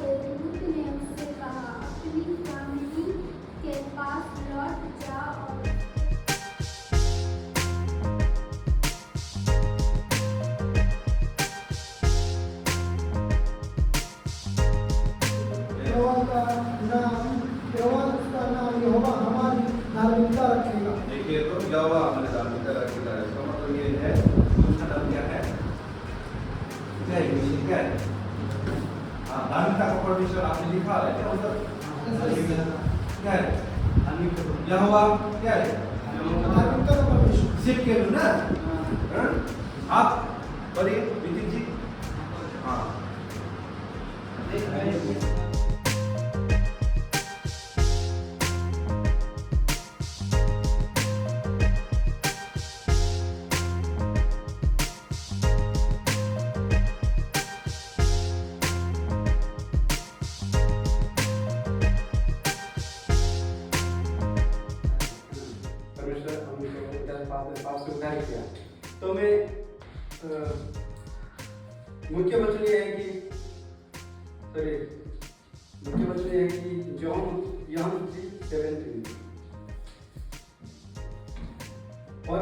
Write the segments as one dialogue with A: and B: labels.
A: से दूत ने उससे कहा, अपनी फैमिली के पास लौट जा और
B: उसका नाम यहोवा हमारी धार्मिकता रखेगा।
C: देखिए तो यहोवा हमारी धार्मिकता रखेगा, इसका मतलब ये है उसका नाम क्या है, क्या है मिशन क्या है? हाँ, धार्मिकता का परमेश्वर आपने लिखा है क्या उधर? क्या है यहोवा? क्या है
B: धार्मिकता का परमेश्वर
C: सिर्फ के ना? आप पढ़िए विदित जी। हाँ देख रहे हैं
D: पाप से उद्धार किया। तो मैं मुख्य वचन ये है कि जॉन 3:17 और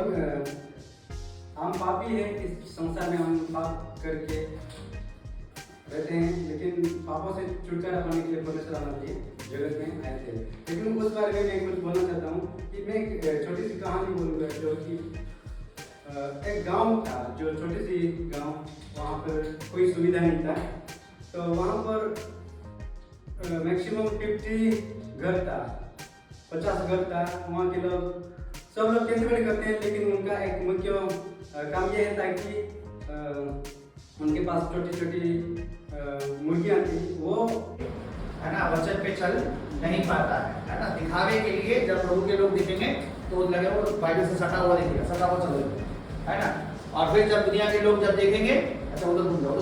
D: हम पापी हैं, इस संसार में हम पाप करके रहते हैं, लेकिन पापों से छुटकारा पाने के लिए परमेश्वर हमारे जगत में आए थे। लेकिन उस बारे में मैं कुछ बोलना चाहता हूँ कि मैं एक छोटी सी कहानी बोलूँगा, जो कि एक गांव था, जो छोटी सी गांव, वहाँ पर कोई सुविधा नहीं था। तो वहाँ पर मैक्सिमम 50 घर था, 50 घर था। वहाँ के लोग सब लोग खेती बाड़ी करते हैं, लेकिन उनका एक मुख्य काम यह था कि उनके पास छोटी छोटी मुर्गियाँ थी। वो
E: है ना वचन पे चल नहीं पाता है ना, दिखावे के लिए जब प्रभु के लोग दिखेंगे तो लगे वो बाइबल से सटा हुआ दिखेगा, सटा हुआ चल है ना। और फिर जब दुनिया के लोग जब देखेंगे, अच्छा उधर घूम जाओ,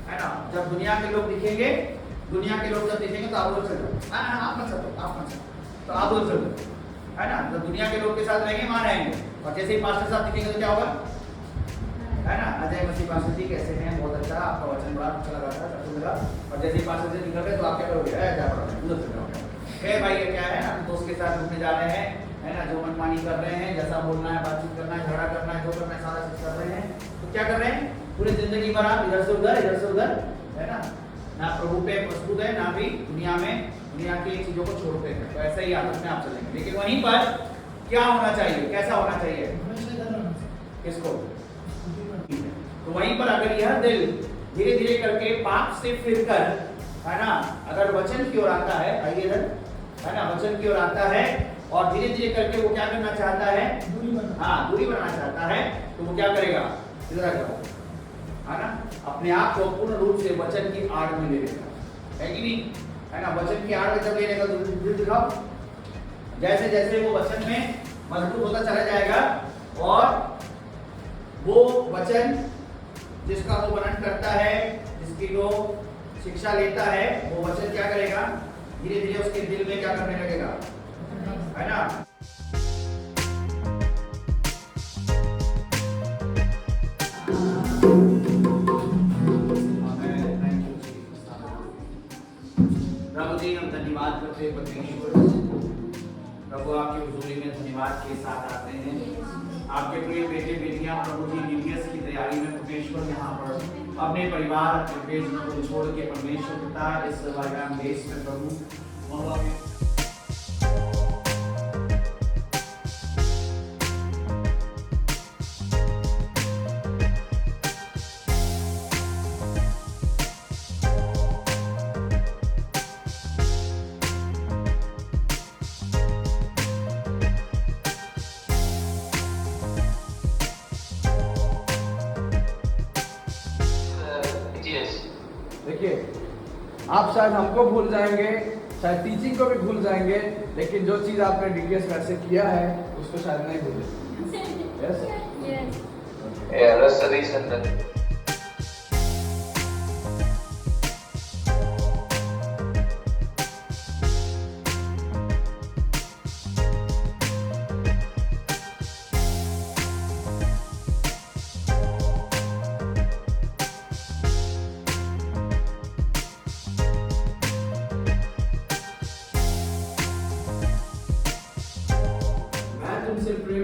E: है ना, जब दुनिया के लोग दिखेंगे, दुनिया के लोग जब दिखेंगे तो आप उधर चल जाओ, आप मत चलो, तो आप उधर चल जाओ, है ना। जब दुनिया के लोग के साथ रहेंगे वहाँ रहेंगे, और जैसे ही पास्टर साहब दिखेंगे तो क्या होगा, है ना। अजय मसीह पास्टर जी कैसे हैं, बहुत अच्छा, आपका वचन बड़ा अच्छा लगा था, लगा। और जैसे ही पास्टर जी निकल गए तो आप क्या करोगे, क्या करोगे, उधर चले जाओगे। कहे भाई ये क्या है, हम दोस्त के साथ घूमने जा रहे हैं, है ना, जो मनमानी कर रहे हैं, जैसा बोलना है, बातचीत करना है, झगड़ा करना है, जो करना है सारा चीज कर रहे हैं। तो क्या कर रहे हैं, पूरी जिंदगी भर आप इधर से उधर, है ना प्रभु पे प्रस्तुत है, ना भी दुनिया में दुनिया की चीजों को छोड़ते हैं। तो ऐसा ही आदत में आप चलेंगे। लेकिन वहीं पर क्या होना चाहिए, कैसा होना चाहिए, किसको, तो वहीं पर अगर यह दिल धीरे धीरे करके पाप से फिरकर, है ना, अगर वचन की ओर आता है, आइए इधर, है ना, वचन की ओर आता है और धीरे धीरे करके वो क्या करना चाहता है, दूरी बनाना चाहता है, तो वो क्या करेगा, इधर आ जाओ, है ना, अपने आप को पूर्ण रूप से वचन की आड़ में ले लेगा, है कि नहीं, है ना। वचन की आड़ में जब लेने का दूर दिखाओ, जैसे जैसे वो वचन में मजबूत होता चला जाएगा और वो वचन जिसका वो वर्णन करता है, जिसकी वो शिक्षा लेता है, वो वचन क्या करेगा, धीरे धीरे उसके दिल में क्या करने लगेगा, है ना। प्रभु जी हम धन्यवाद करते हैं परमेश्वर, प्रभु आपकी हुजूरी में धन्यवाद के साथ आते हैं। आपके प्रिय बेटे बेटियां प्रभु जी डीपीएस की तैयारी में परमेश्वर यहाँ पर अपने परिवार अपने बेटों को छोड़ के परमेश्वर पिता इस वायराम देश में प्रभु
F: देखिए, आप शायद हमको भूल जाएंगे, शायद टीचिंग को भी भूल जाएंगे, लेकिन जो चीज़ आपने डीटीएस में से किया है उसको शायद नहीं भूलेंगे। Yes?
G: Yeah, that's the reason that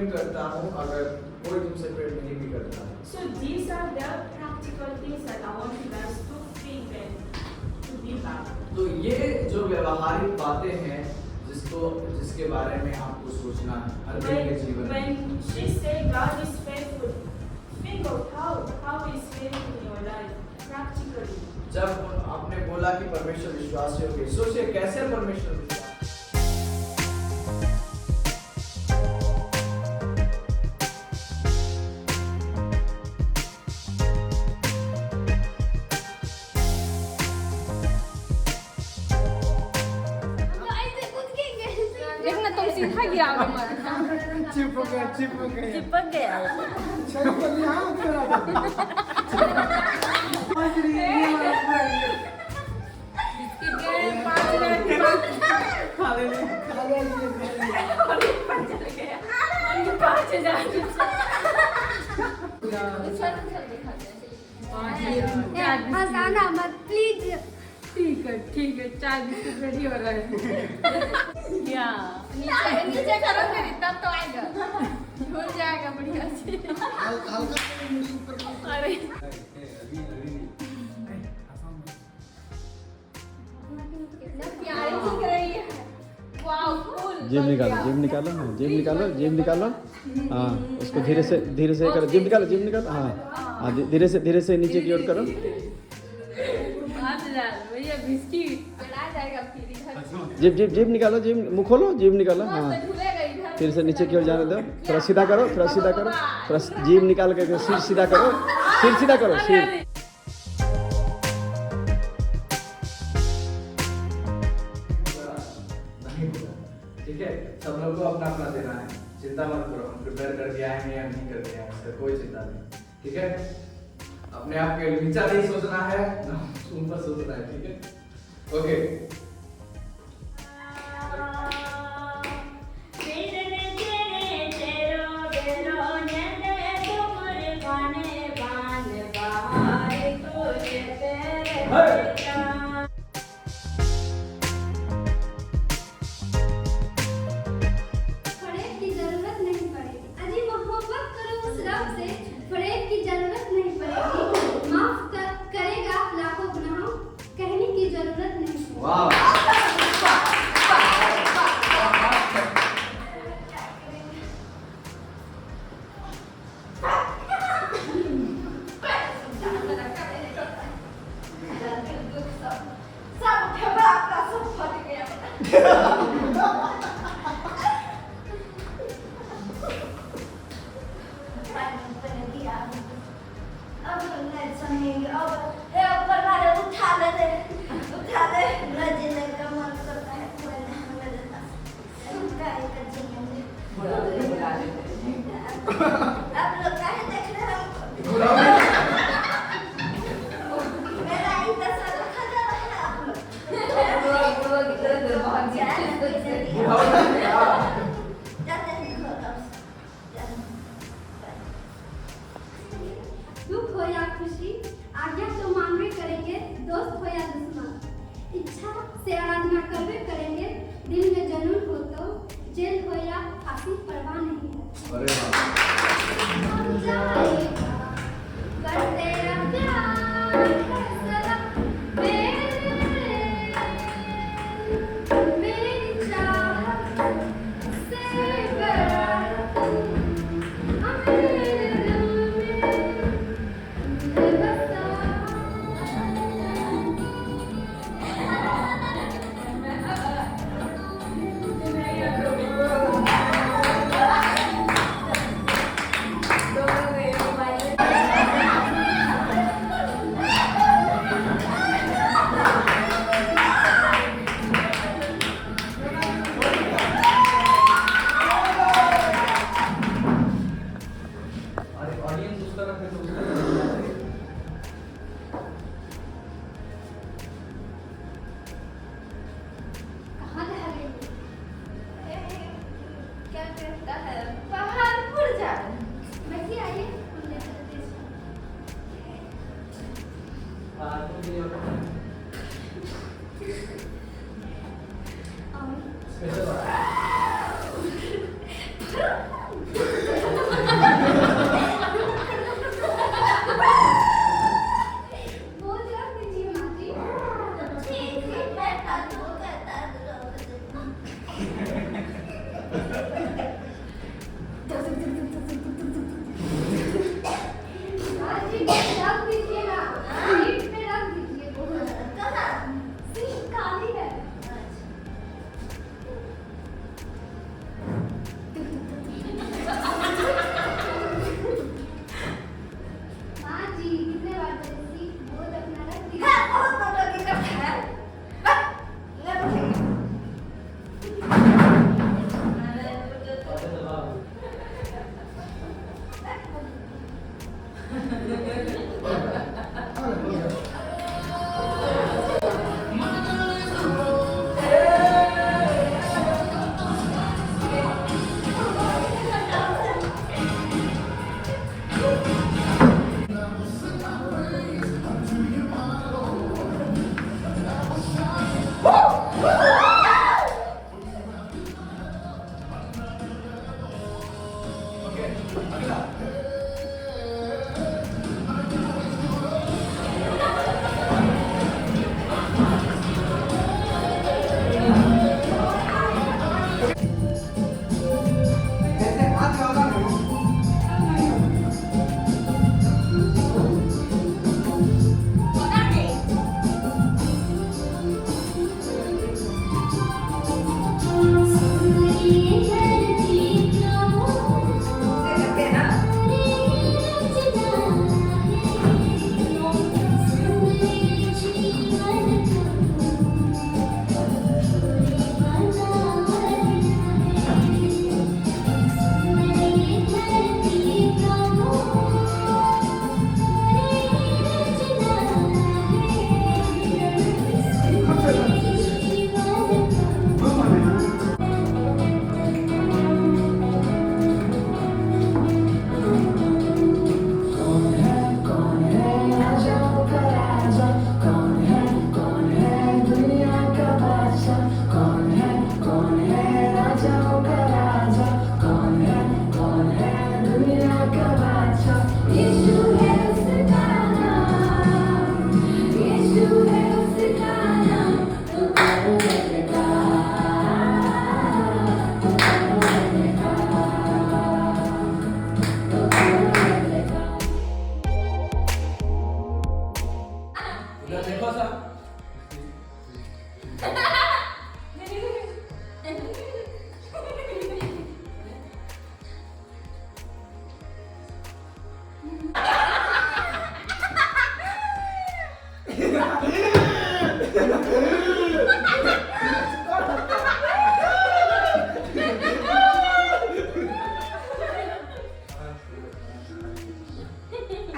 F: प्रेम करता हूँ अगर कोई तुमसे प्रेम नहीं भी करता है।
H: So these are the practical things that I want you guys to think and to be back.
F: तो ये जो व्यवहारिक बातें हैं जिसके बारे में आपको सोचना है हर दिन के जीवन में।
H: When she said God is faithful, think of how He is faithful in your life practically.
F: जब आपने बोला कि परमेश्वर विश्वासी होंगे, सोचिए कैसे परमेश्वर विश्वास।
A: देखना तुम सीधा गिरा
B: चिपक गया
H: चिपक गया।
B: चलो पर यहाँ उतरा
A: हंसाना मत प्लीज।
H: ठीक है 4 बिस्कुट रेडी हो रहा है। या
A: नीचे करोगे तब तो आएगा, झूल जाएगा बढ़िया से।
H: अरे
A: प्यारे दिख रही है। Wow cool.
I: जेब निकालो हाँ उसको धीरे से करो, जेब निकालो हाँ धीरे से नीचे की ओर करो।
H: भैया बिस्किट
A: चला जाएगा फिर इधर।
I: जेब निकालो, मुँह खोलो, जेब निकालो हाँ
A: झूलेगा इधर।
I: फिर से नीचे की ओर जाने दो, थोड़ा सीधा करो, थोड़ा जेब निकाल के सिर सीधा करो सिर।
F: ठीक है, सब लोग को अपना अपना देना है, चिंता मत करो, हम प्रिपेयर करके आएंगे या नहीं करके आएंगे, इसका कोई चिंता नहीं। ठीक है, अपने आप के नीचा नहीं सोचना है ना ऊपर सोचना है। ठीक है, ओके।
A: फरेब की जरूरत नहीं पड़ेगी। अजी मोहब्बत करो उस रब से, फरेब की जरूरत नहीं पड़ेगी। माफ करेगा लाखों गुनाहों, कहने की जरूरत नहीं।
F: वाह
A: दुख हो या खुशी, आज्ञा तो मानवे करेंगे, दोस्त हो या दुश्मन, इच्छा से आराधना करवे करेंगे, दिल में जुनून हो तो जेल हो या फांसी परवाह नहीं है।
F: अरे वाह
A: हम जाएगा कर तेरा प्यार फैसला, मेरी चाहत से बड़ा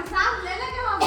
A: सांस ले ले के बाबू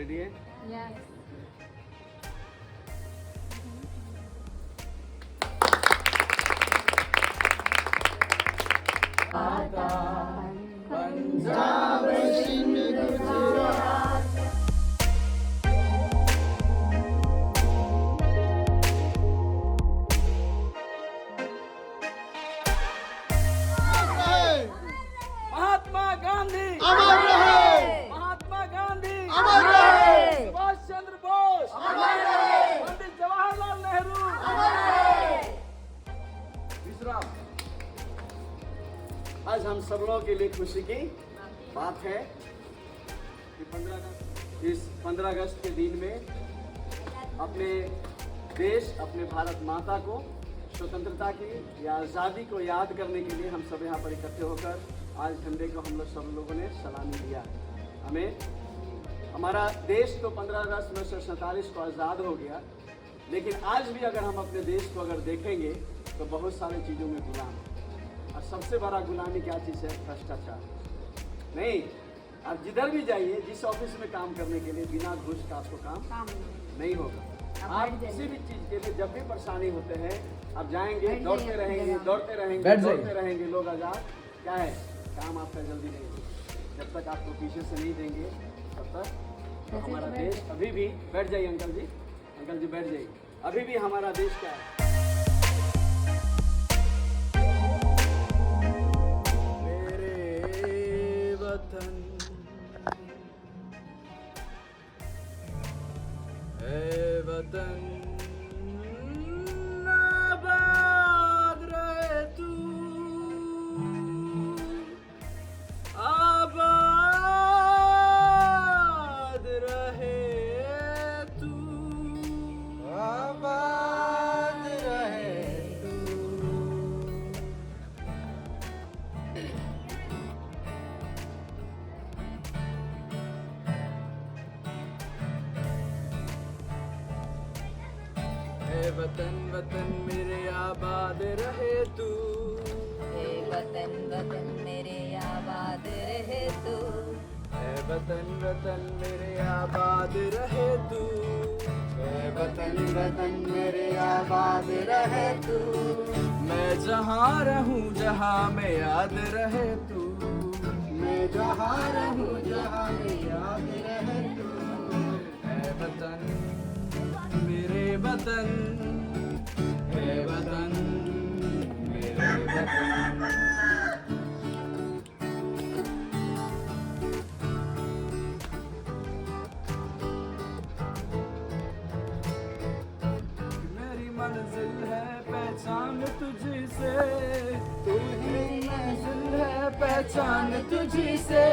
F: रेडी है?
B: पंजाब सिंध गुजरात
F: महात्मा गांधी
B: अमर रहे,
F: महात्मा गांधी
B: अमर रहे,
F: सुभाष चंद्र बोस
B: अमर रहे,
F: पंडित जवाहरलाल नेहरू
B: अमर रहे।
F: विश्राम। आज हम सब लोगों के लिए खुशी की बात है कि 15 अगस्त के दिन में अपने देश, अपने भारत माता को स्वतंत्रता की या आज़ादी को याद करने के लिए हम सब यहाँ पर इकट्ठे होकर आज झंडे को हम लोग सब लोगों ने सलामी दिया। हमें हमारा देश तो 15 अगस्त 1947 को आज़ाद हो गया, लेकिन आज भी अगर हम अपने देश को अगर देखेंगे तो बहुत सारी चीज़ों में गुलाम है। और सबसे बड़ा गुलामी क्या चीज़ है? भ्रष्टाचार। नहीं, आप जिधर भी जाइए, जिस ऑफिस में काम करने के लिए बिना घूस का आपको काम नहीं होगा। आप किसी भी चीज़ के लिए जब भी परेशानी होते हैं, आप जाएंगे, दौड़ते रहेंगे, दौड़ते रहेंगे, दौड़ते रहेंगे, लोग आज़ाद क्या है, काम आपका जल्दी नहीं होगा। जब तक आपको पीछे से नहीं देंगे तब तक तो हमारा देश अभी भी, बैठ जाइए अंकल जी बैठ जाइए, अभी भी हमारा देश क्या है, मेरे वतन है वतन आबाद रहे तू, आबाद रहे तू, आबाद रहे तू। हे वतन वतन मेरे आबाद रहे तू,
J: हे वतन वतन मेरे आबाद रहे तू,
F: हे वतन वतन मेरे आबाद रहे तू,
B: वतन वतन मेरे आबाद रहे तू,
F: मैं जहाँ रहूँ जहाँ में याद रहे तू,
B: मैं जहाँ रहूँ जहाँ में याद रहे तू।
F: ऐ वतन मेरे वतन, ऐ वतन मेरे वतन। मेरी मंजिल है पहचान तुझी से, तू ही मंजिल है पहचान तुझी से,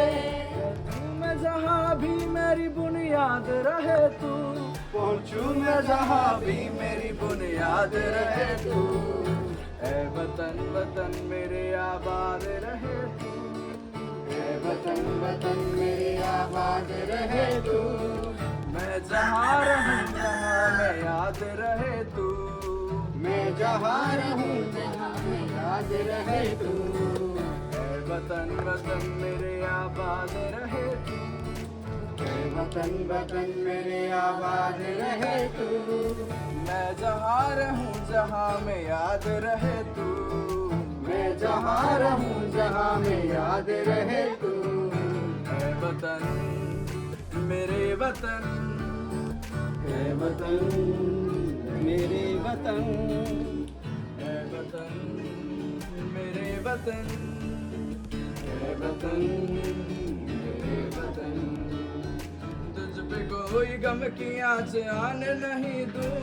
F: तू मैं जहाँ भी मेरी बुनियाद रहे तू, पहुँचूं मैं जहाँ भी मेरी बुनियाद रहे तू। ऐ वतन वतन मेरे आबाद रहे तू,
B: ऐ वतन वतन मेरे आबाद रहे तू,
F: मैं जहाँ रहूँ जहाँ में याद रहे तू,
B: मैं जहाँ रहूँ जहाँ में याद रहे तू।
F: ऐ वतन वतन मेरे आबाद रहे तू,
B: ऐ वतन वतन मेरे आबाद रहे तू,
F: मैं जहाँ रहूँ जहाँ में याद रहे तू,
B: मैं जहाँ रहूँ जहाँ में याद रहे तू।
F: ऐ वतन मेरे वतन,
B: ऐ वतन मेरे वतन,
F: ऐ वतन मेरे वतन,
B: ऐ वतन मेरे वतन।
F: तुझ पे कोई गम की आँच आने नहीं दूँ,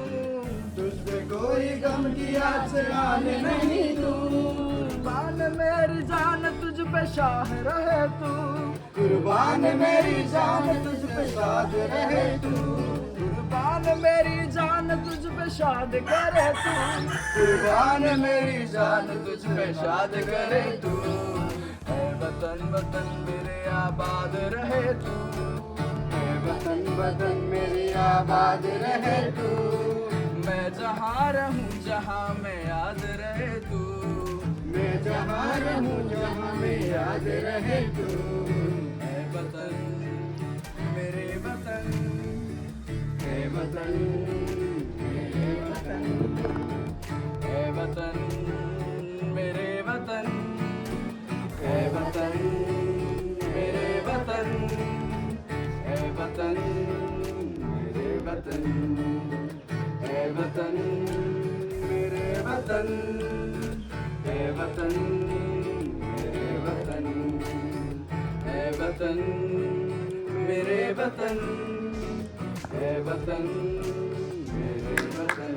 B: तुझ पे कोई गम की आँच आने नहीं दूँ,
F: कुर्बान मेरी जान तुझ पे शाह रहे तू,
B: कुर्बान मेरी जान तुझ पे शाद रहे तू,
F: कुर्बान मेरी जान तुझ पे शाद करे तू,
B: कुर्बान मेरी
F: जान तुझ पे शाद करे तू। ऐ वतन वतन मेरे आबाद रहे तू,
B: ऐ वतन वतन मेरे आबाद रहे तू,
F: मैं जहाँ रहूँ जहाँ में याद रहे तू,
B: मैं जहाँ रहूँ जहाँ में याद रहे तू।
F: ऐ वतन मेरे वतन,
B: ऐ वतन मेरे वतन,
F: ऐ वतन मेरे वतन,
B: ऐ वतन
F: मेरे वतन, ऐ वतन मेरे वतन, ऐ वतन मेरे वतन, ऐ वतन मेरे वतन, ऐ वतन मेरे वतन, ऐ वतन मेरे वतन।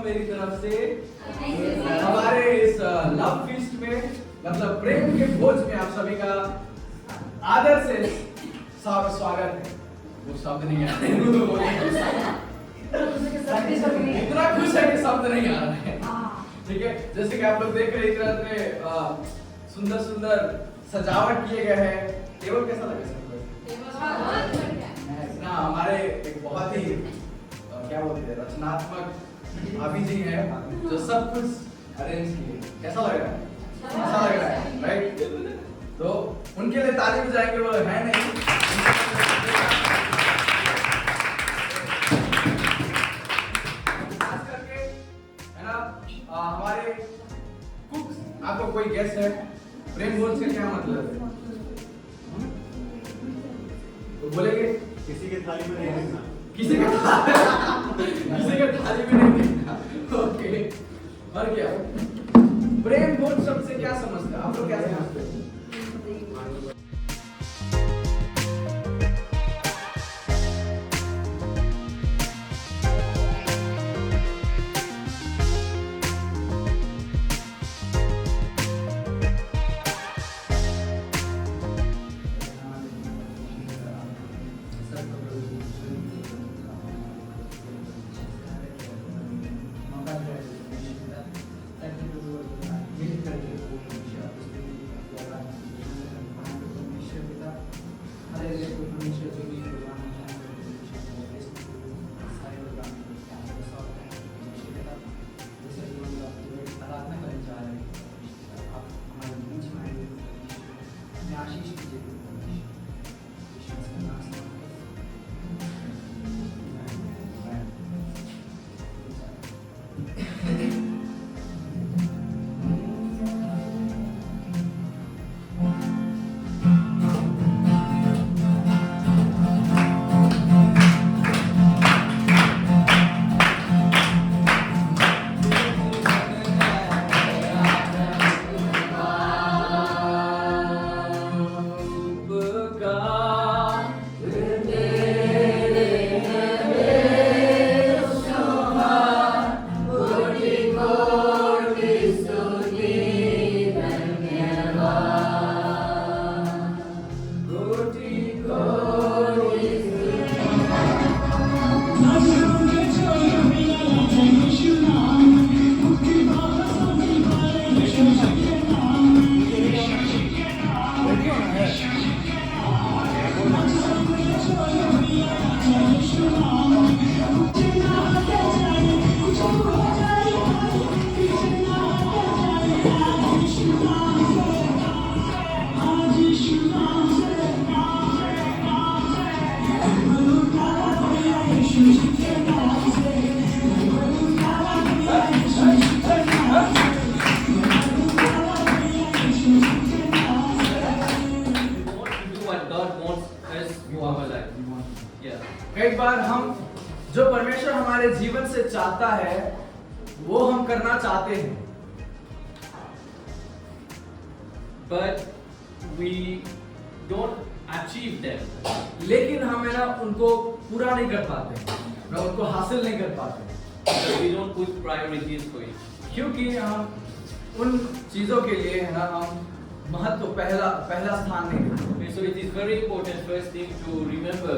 F: मेरी तरफ से हमारे इस लव फीस्ट में मतलब प्रेम के भोज में आप सभी का आदर से स्वागत है। वो शब्द नहीं आ रहे इतना खुश है कि शब्द नहीं आ रहे हैं। ठीक है, जैसे कि आप लोग देख रहे हैं इस तरह से सुंदर सुंदर सजावट किए गए हैं। टेबल कैसा लगे सबको? ना हमारे एक बहुत ही क्या बोलते हैं रचनात्मक भाभी जी हैं जो सब कुछ अरेंज किए। कैसा लग रहा है? अच्छा लग रहा है, राइट? उनके लिए ताली बजाएंगे, वो है नहीं। खास करके है ना हमारे कुक, आपको कोई गेस्ट है? प्रेम भोज का क्या मतलब है? तो बोलेंगे
I: किसी के थाली में नहीं दिखना,
F: किसी के थाली में नहीं दिखना। ओके, और क्या प्रेम भोज शब्द से क्या समझते हैं आप लोग? क्या समझते हैं? कई बार हम जो परमेश्वर हमारे जीवन से चाहता है वो हम करना चाहते हैं,
J: but we don't achieve them.
F: लेकिन हम है ना उनको पूरा नहीं कर पाते, ना उनको हासिल नहीं कर पाते।
J: We don't put priorities for it.
F: क्योंकि हम उन चीजों के लिए है ना हम महत्व पहला स्थान नहीं देते।
J: So it is very important first thing to remember,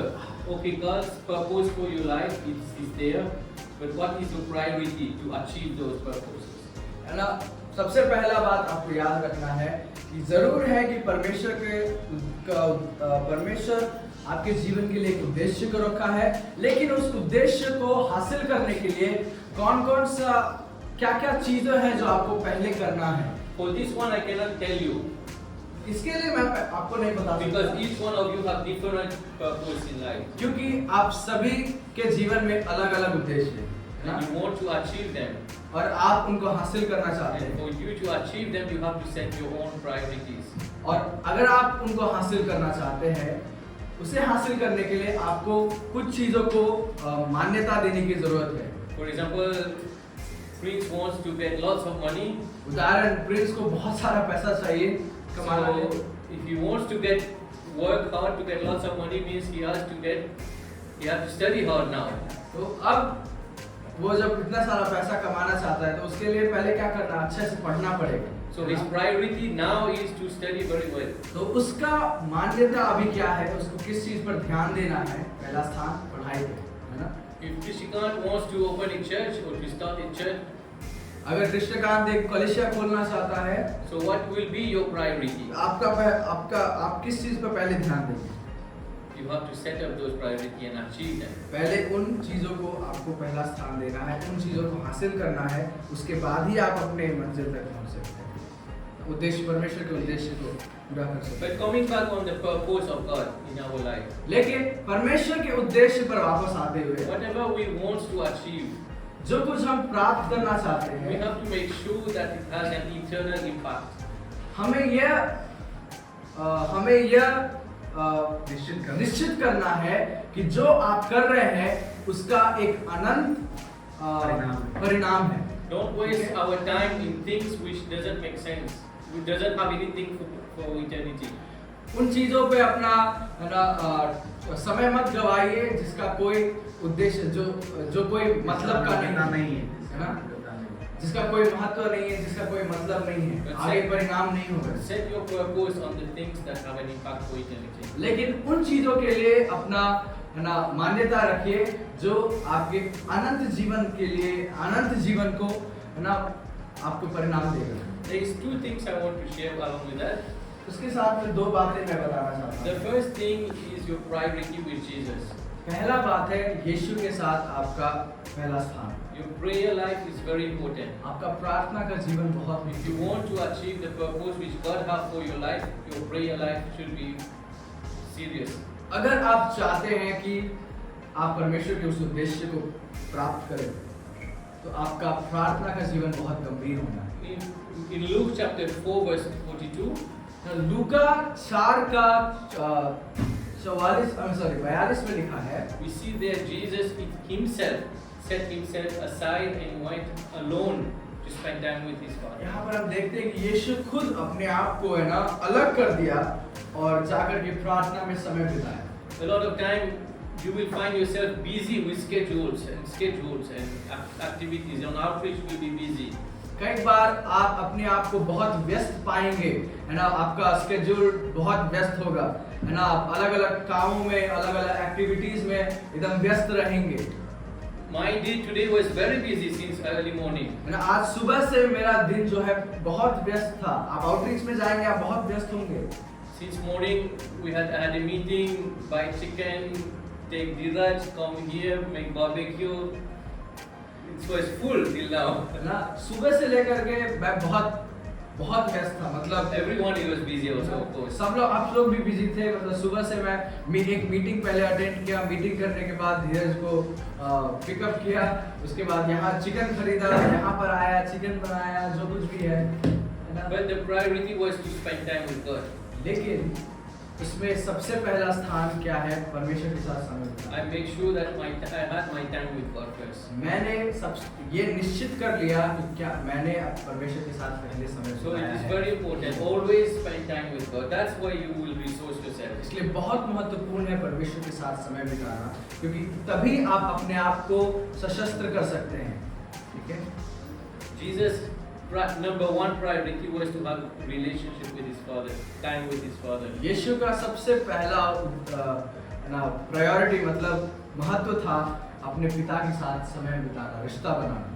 J: okay, God's purpose for your life is there, but what is your priority to achieve those purposes?
F: है ना, सबसे पहला बात आपको याद रखना है कि जरूर है कि परमेश्वर आपके जीवन के लिए एक उद्देश्य को रखा है, लेकिन उस उद्देश्य को हासिल करने के लिए कौन-कौन सा क्या-क्या चीजें हैं जो आपको पहले करना है।
J: For this one I cannot tell you.
F: इसके लिए मैं आपको नहीं बता सकता।
J: Because each one of you have different purpose in life.
F: क्योंकि आप सभी के जीवन में अलग-अलग उद्देश्य हैं।
J: And you want to achieve them.
F: और आप उनको हासिल करना चाहते
J: And
F: हैं।
J: for you to achieve them, you have to set your own priorities.
F: और अगर आप उनको हासिल करना चाहते हैं, उसे हासिल करने के लिए आपको कुछ चीजों को मान्यता देने की जरूरत है।
J: For example, Prince wants to get lots of money.
F: उदाहरण, प्रिंस को बहुत सारा पैसा चाहिए कमाने के लिए।
J: If he wants to work hard to get lots of money, means he has to study hard now.
F: तो अब वो जब इतना सारा पैसा कमाना चाहता है तो उसके लिए पहले क्या करना, अच्छे से पढ़ना पड़ेगा।
J: So his priority now is to study very well.
F: तो उसका मान्यता अभी क्या है, उसको किस चीज पर ध्यान देना है? पहला स्थान पढ़ाई पे, है ना?
J: If Krishikant wants to open a church or to start a church,
F: अगर कृष्णकांत एक कलीसिया खोलना चाहता है,
J: so what will be your priority?
F: आप किस चीज पर पहले ध्यान देंगे?
J: You have to set up those priorities and achieve them.
F: पहले उन चीजों को आपको पहला स्थान देना है, उन चीजों को हासिल करना है, उसके बाद ही आप अपने मंजिल तक पहुंच सकते हैं। उद्देश्य परमेश्वर के उद्देश्य को पूरा कर सकते
J: But coming back on the purpose of God in our life,
F: हैं। लेकिन परमेश्वर के उद्देश्य पर वापस आते हुए
J: whatever we want to achieve,
F: जो कुछ हम प्राप्त करना चाहते
J: we
F: हैं,
J: have to make sure that it has an eternal impact.
F: हमें यह निश्चित करना है कि जो आप कर रहे हैं उसका एक अनंत परिणाम है।
J: Don't waste our time in things which doesn't make sense, which doesn't have anything for eternity.
F: उन चीजों पे अपना समय मत गवाइए जिसका कोई उद्देश्य जो कोई मतलब का नहीं है ना, जिसका कोई महत्व नहीं है, जिसका कोई मतलब नहीं है, आगे परिणाम नहीं होगा।
J: Set your purpose on the things that have an impact for eternity.
F: लेकिन उन चीजों के लिए अपना मान्यता रखिए जो आपके अनंत जीवन के लिए, अनंत जीवन को आपको परिणाम देगा।
J: There is two things I want to share along with that.
F: उसके साथ में दो बातें मैं बताना चाहता
J: The
F: हूँ।
J: first thing is your priority with Jesus.
F: पहला बात है यीशु के साथ आपका पहला स्थान।
J: Your prayer life is very important.
F: आपका प्रार्थना का जीवन बहुत
J: If you want to achieve the purpose which God has for your life, your prayer life should be serious.
F: अगर आप चाहते हैं कि आप परमेश्वर के उस उद्देश्य को प्राप्त करें तो आपका प्रार्थना का जीवन बहुत गंभीर होना है।
J: In Luke chapter 4 verse 42,
F: लूका 4 का 42 में लिखा है,
J: we see there Jesus himself set himself aside and went alone to spend time with his Father.
F: यहाँ पर हम देखते हैं कि यीशु खुद अपने आप को है ना अलग कर दिया और जाकर के प्रार्थना में समय बिताया।
J: A lot of time you will find yourself busy with schedules and activities. On outreach you will be busy.
F: कई बार आप अपने आप को बहुत व्यस्त पाएंगे, है ना, आपका स्केड्यूल बहुत व्यस्त होगा, है ना, आप अलग अलग कामों में, अलग अलग एक्टिविटीज में एकदम व्यस्त रहेंगे।
J: My day today was very busy since early morning.
F: है ना, आज सुबह से मेरा दिन जो है बहुत व्यस्त था। आप आउटरीच में जाएंगे, आप बहुत व्यस्त होंगे।
J: Since morning we had a meeting, buy chicken, take Dheeraj, come here, make barbecue. It was full till now.
F: है ना, सुबह से लेकर के मैं बहुत व्यस्त था, मतलब
J: Everyone was busy also, of course.
F: सब लोग, आप लोग भी बिजी थे। मतलब सुबह से मैं एक मीटिंग पहले अटेंड किया, मीटिंग करने के बाद धीरज को पिकअप किया, उसके बाद यहाँ चिकन खरीदा, यहाँ पर आया, चिकन बनाया, जो कुछ भी है ना।
J: But the priority was to spend time with God.
F: लेकिन इसमें सबसे पहला स्थान क्या है? परमेश्वर के साथ समय बिताना।
J: I make sure that I had my time with God first.
F: मैंने ये निश्चित कर लिया कि क्या मैंने परमेश्वर के साथ पहले समय
J: So it
F: बिताया
J: is
F: है।
J: very important. Always spend time with God. That's why you will resource yourself.
F: इसलिए बहुत महत्वपूर्ण है परमेश्वर के साथ समय बिताना, क्योंकि तभी आप अपने आप को सशस्त्र कर सकते हैं। ठीक है?
J: Jesus' number one priority was to have a relationship with his Father, time with his Father.
F: यीशु का सबसे पहला प्रायोरिटी मतलब महत्व था अपने पिता के साथ समय बिताना, रिश्ता बनाना।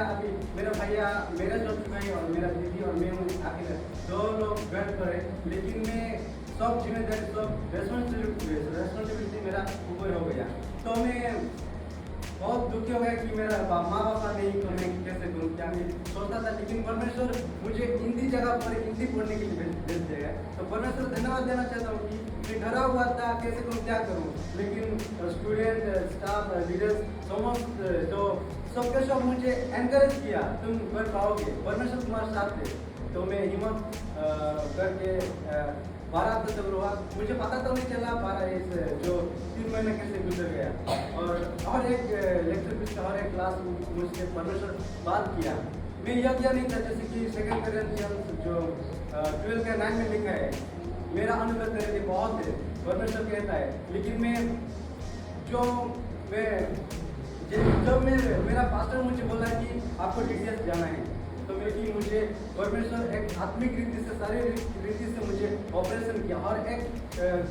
D: अभी मेरा भैया मेरा जो भाई और मेरा दीदी और मैं हूँ आखिर 2 लोग घर पर है, लेकिन मैं सब जिम्मेदारी सब रेस्पॉन्सिबिलिटी मेरा ऊपर हो गया। तो मैं बहुत दुखी हो गया कि मेरा माँ बाप नहीं, तो मैं कैसे करूँ, क्या मैं सोचता था। लेकिन परमेश्वर मुझे हिंदी जगह पर हिंदी पढ़ने के लिए भेज देगा। तो परमेश्वर धन्यवाद देना चाहता हूँ कि मैं डरा हुआ था कैसे करूँ क्या करूँ, लेकिन स्टूडेंट स्टाफ लीडर्स समस्त जो सबके सब मुझे एनकरेज किया, तुम कर पाओगे, परमेश्वर तुम्हारे साथ थे। तो मैं हिम्मत करके 12 तक हुआ। मुझे पता तो नहीं चला 12 जो 3 महीने कैसे गुजर गया। और एक लेक्चर पीस का और एक क्लास मुझसे परमेश्वर बात किया। मैं यह नहीं था जैसे कि 2 कोरिन्थियंस जो 12 का 9 में लिखा है, मेरा अनुभव तेरे लिए बहुत है, परमेश्वर कहता है। लेकिन जब मेरा पास्टर मुझे बोला कि आपको डीटीएस जाना है, तो कि मुझे परमेश्वर एक आत्मिक रीति से शारीरिक रीति से मुझे ऑपरेशन किया और एक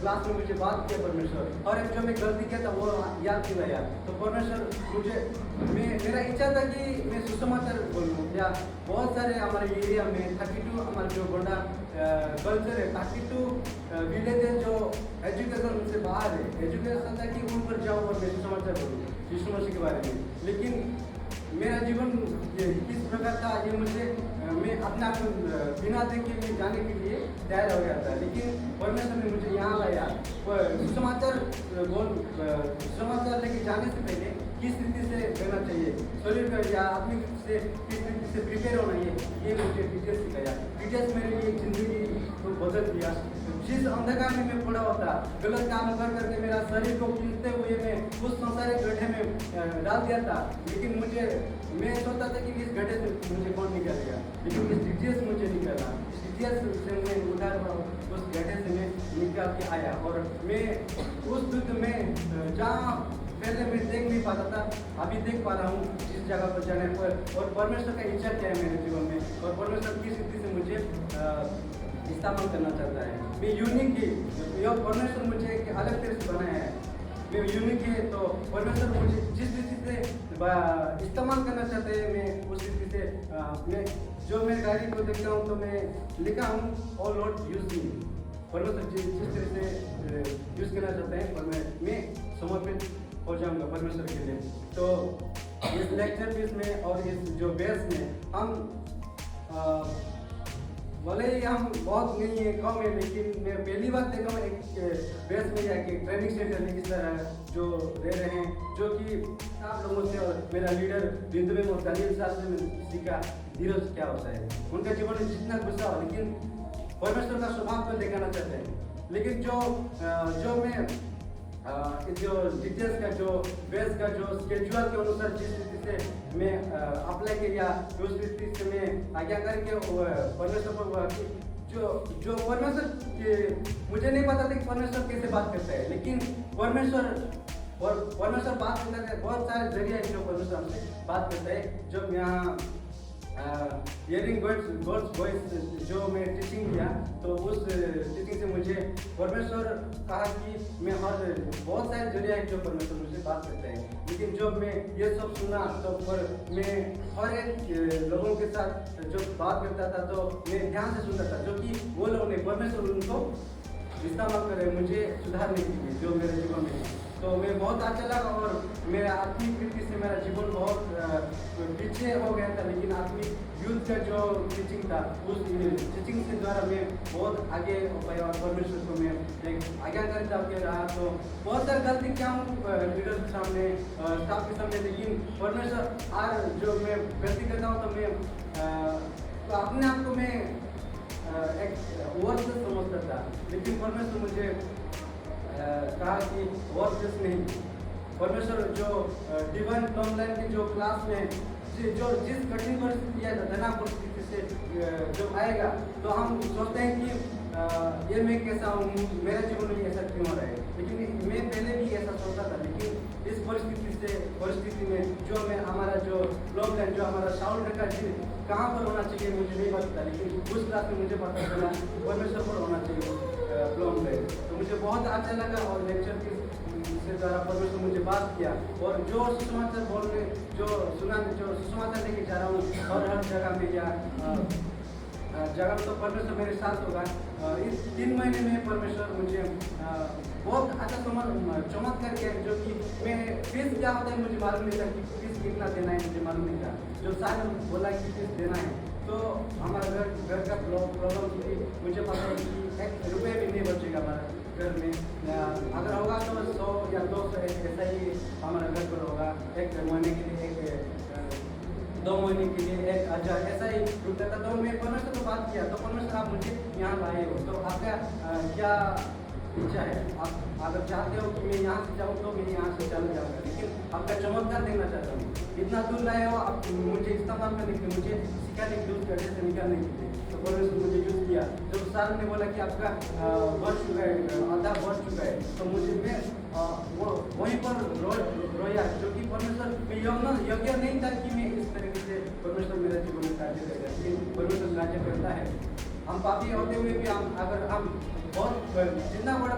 D: क्लास में मुझे बात किया परमेश्वर, और एक जो मैं गलती किया था वो याद दिलाया। तो परमेश्वर मेरा इच्छा था कि मैं सुसमाचार बोलूँ, या बहुत सारे हमारे एरिया में 32 हमारे जो गोंडा कल्चर है, 32 विलेज है जो एजुकेशन से बाहर है, एजुकेशन था कि उन पर जाऊँ और मैं सुसमाचार बोलूँ यीशु मसीह के बारे में। लेकिन मेरा जीवन किस प्रकार था ये मैं अपने आप को बिना देखे में जाने के लिए तैयार हो गया था। लेकिन परमेश्वर ने मुझे यहाँ लाया। सुसमाचार लेके जाने से पहले किस रीति से रहना चाहिए, शरीर का या आत्मिक से किस रीति से प्रिपेयर होना ये मुझे डीटेल्स सिखाया। डिटेल्स मेरे लिए जिंदगी को बदल दिया। जिस अंधकार में मैं पड़ा होता, गलत काम कर करके मेरा शरीर को खींचते हुए मैं उस संसारिक गड्ढे में डाल दिया था। लेकिन मैं सोचता था कि इस गड्ढे से मुझे कौन निकालेगा, लेकिन इस डीटेल्स मुझे निकाला। इस डीटेल्स से मैं उधार उस गड्ढे से मैं निकाल के आया। और मैं उस युद्ध में जहाँ पहले मैं देख नहीं पाता था, अभी देख पा रहा हूँ जिस जगह पर जाने पर। और परमेश्वर का इच्छा क्या है मेरे जीवन में, और परमेश्वर किस रीति से मुझे इस्तेमाल करना चाहता है। मैं यूनिक ही, परमेश्वर मुझे एक अलग तरह से बनाया है, मैं यूनिक है। तो परमेश्वर मुझे जिस रीति से इस्तेमाल करना चाहते हैं, मैं उस रीति से मैं डायरी को देखता हूँ तो मैं लिखा हूँ ऑल लॉर्ड यूज मी। परमेश्वर जिस तरह से यूज करना चाहते हैं, पर मैं समर्पित हो जाऊंगा परमेश्वर के लिए। तो इस लेक्चर पीस में और इस जो बेस में हम भले ही हम बहुत नहीं है, कम है, लेकिन मैं पहली बार देखा हूँ एक बेस में जाके ट्रेनिंग सेंटर में इस तरह जो रह रहे हैं, जो कि आप लोगों से और मेरा लीडर बिंदु में और दानियल साहब से मैं सीखा धीरज क्या होता है। उनका जीवन में जितना गुस्सा हो, लेकिन परमेश्वर का स्वभाव को दिखाना चाहते हैं। लेकिन जो मैं जो डिटेल्स का जो बेस का जो स्केड्यूल के अनुसार जिस रीति से मैं अप्लाई किया, उस रीति से मैं आज्ञा करके परमेश्वर पर जो परमेश्वर मुझे नहीं पता था कि परमेश्वर कैसे बात करता है, लेकिन परमेश्वर बात करता है। बहुत सारे जरिया है जो परमेश्वर हमसे बात करता है। जब यहाँ हियरिंग गॉड्स वॉइस जो मैं टीचिंग किया, तो उस टीचिंग से मुझे परमेश्वर कहा कि मैं बहुत सारे जरिया है जो परमेश्वर मुझे बात करते हैं। लेकिन जब मैं ये सब सुना तो मैं हर एक लोगों के साथ जो बात करता था तो मैं ध्यान से सुनता था, जो कि वो लोग ने परमेश्वर उनको इस्तेमाल करे मुझे सुधारने के लिए जो मेरे जीवन में। तो मैं बहुत अच्छा लगा और मेरा आत्मिक रीति से मेरा जीवन बहुत पीछे हो गया था। लेकिन आत्मिक युद्ध का जो टीचिंग था, उस टीचिंग के द्वारा मैं बहुत आगे हो पाया और परमेश्वर को मैं एक आज्ञाकारी साहब के रहा। तो बहुत सारी गलती क्या हूँ लीडर के सामने, स्टाफ के सामने, लेकिन परमेश्वर आज जो मैं गलती करता हूँ तो मैं तो अपने आप को मैं एक वर्थ समझता था। लेकिन परमेश्वर मुझे कहा कि वर्थ नहीं, परमेश्वर जो डिवाइन ऑनलाइन की जो क्लास में जो जिस कठिन परिस्थिति या खतरनाक परिस्थिति से जो आएगा, तो हम सोचते हैं कि ये मैं कैसा हूँ, मेरे जीवन में ऐसा क्यों हो रहा है। लेकिन मैं पहले भी ऐसा सोचता था, लेकिन इस परिस्थिति में जो मैं हमारा जो ब्लॉक लाइन जो हमारा साउंड का कहाँ पर होना चाहिए मुझे नहीं पता, लेकिन उस क्लास में मुझे पता चला परमेश्वर पर होना चाहिए ब्लॉक लाइन। तो मुझे बहुत अच्छा लगा और लेक्चर उसके द्वारा परमेश्वर मुझे बात किया। और जो सुसमाचार बोलने जो सुसमाचार लेके जा रहा हूँ हर जगह में या जगह तो परमेश्वर मेरे साथ होगा। इस 3 महीने में परमेश्वर मुझे बहुत अच्छा चमत्कार किया, जो कि मैं फीस क्या होता है मुझे मालूम नहीं था कि फीस कितना देना है, मुझे मालूम नहीं था। जो साहब बोला कि फीस देना है, तो हमारा घर का प्रॉब्लम थी, मुझे पता है कि 1 रुपये भी नहीं बचेगा हमारा घर में। अगर होगा तो 100 या 200 ऐसा ही हमारा घर पर होगा। 1 महीने के लिए 2 महीने के लिए 1000 ऐसा ही रुकता था। तो मैं परमेश्वर को बात किया, तो परमेश्वर आप मुझे यहाँ लाए हो, तो आपका क्या इच्छा है? आप अगर चाहते हो कि मैं यहाँ से जाऊँ तो मैं यहाँ से चला जाऊँगा, लेकिन आपका चमत्कार देखना चाहता हूँ। इतना दूर लाए हो आप मुझे इस्तेमाल करने के लिए, मुझे सिखाने के यूज़ करने से निकालने के लिए। तो परमेश्वर मुझे यूज़ किया। जब साहब ने बोला कि आपका बढ़ चुका है, आधा बढ़ चुका है, तो मुझे मैं वहीं पर रोया, जो कि परमेश्वर मैं योग्य नहीं था कि मैं इस तरीके से परमेश्वर मेरे जीवन में कार्य करेगा, लेकिन परमेश्वर कार्य करता है। हम पापी होते हुए भी अगर हम बहुत जितना बड़ा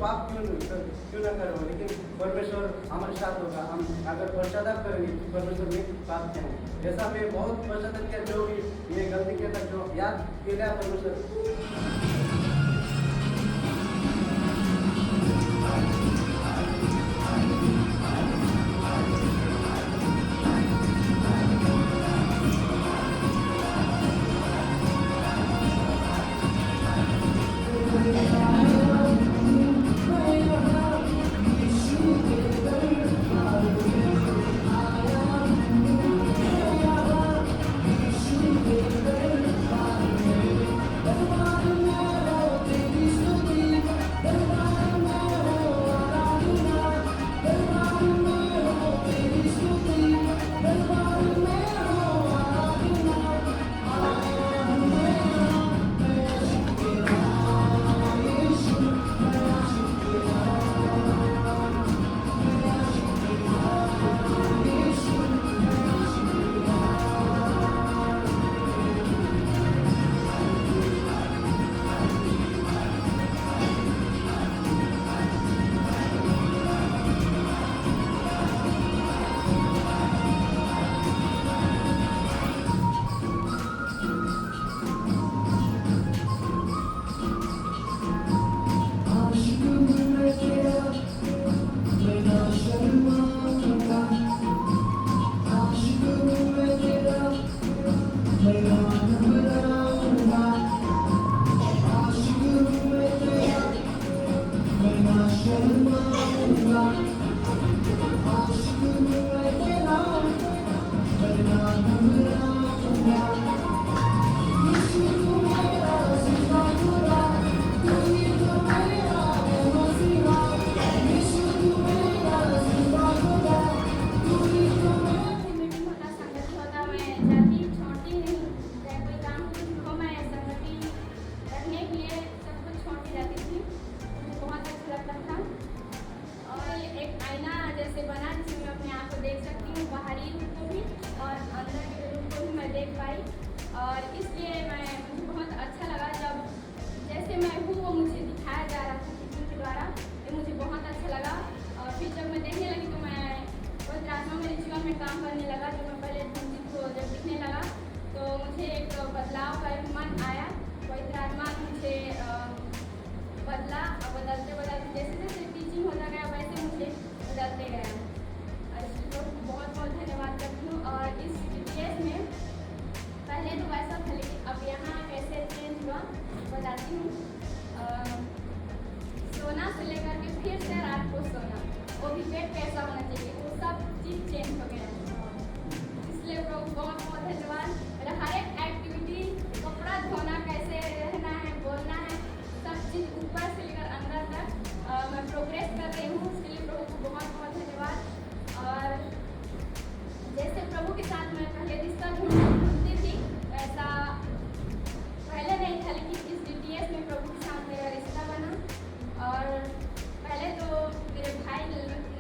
D: पाप क्यों न करो, लेकिन परमेश्वर हमारे साथ होगा। हम अगर पश्चाताप करेंगे परमेश्वर में पाप क्या है, जैसा मैं बहुत पश्चाताप किया, जो भी ये गलती किया था, जो याद किया परमेश्वर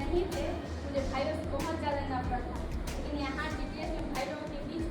A: नहीं थे, मुझे भाइयों से बहुत ज़्यादा नफरत था, लेकिन यहाँ DTS में भाई लोगों के बीच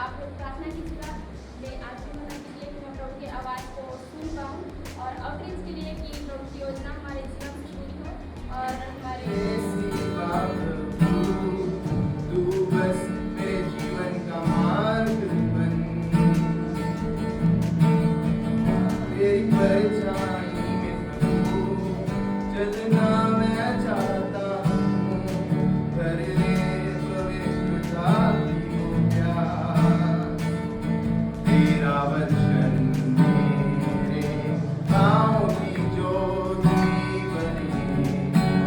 H: आप लोग प्रार्थना कीजिएगा आज के मना कीजिए कि मैं प्रभु की आवाज़ को सुन पाऊँ और आउटरीच के लिए कि प्रभु की योजना हमारे जीवन में पूरी हो और हमारे
B: तू बस मेरे जीवन का मार्ग बन, तेरी परछाई में प्रभु चलना मैं चाहता हूँ, भर ले पवित्रता की वो प्यास, तेरा वचन मेरे पाँव की ज्योति बनी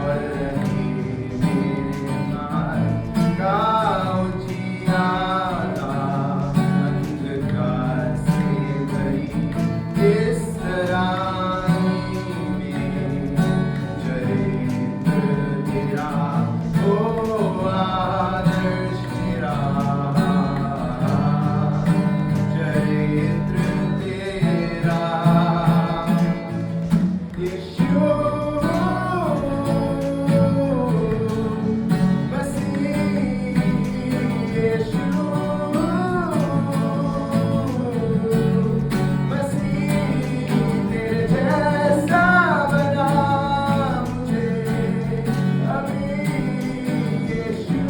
B: और रहे मेरे मार्ग का उजियारा, अंधकार से भरी इस रानी में चरित्र तेरा ओ आदर्श मेरा, चरित्र तेरा यीशु मसीह, यीशु मसीह, तेरे जैसा बना मुझे अभी यीशु।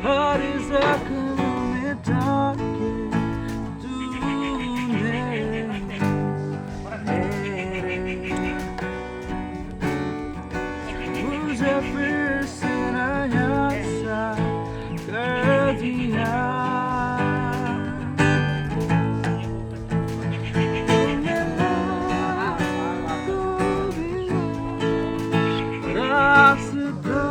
K: हर जख्म मिटा के तूने मुझे फिर से नया सा कर दिया। तूने रास्ता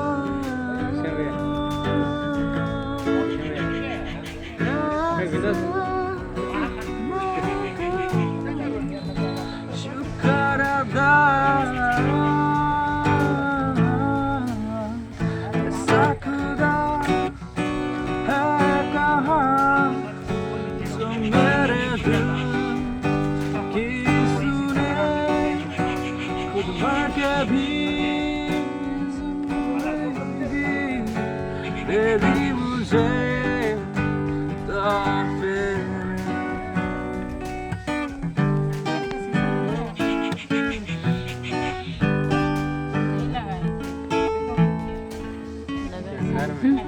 K: शुक्र अदा ऐसा खुदा है कहाँ जो मेरे दिल की सुने, खुद भर के भी जिंदगी दे दी मुझे
H: घर में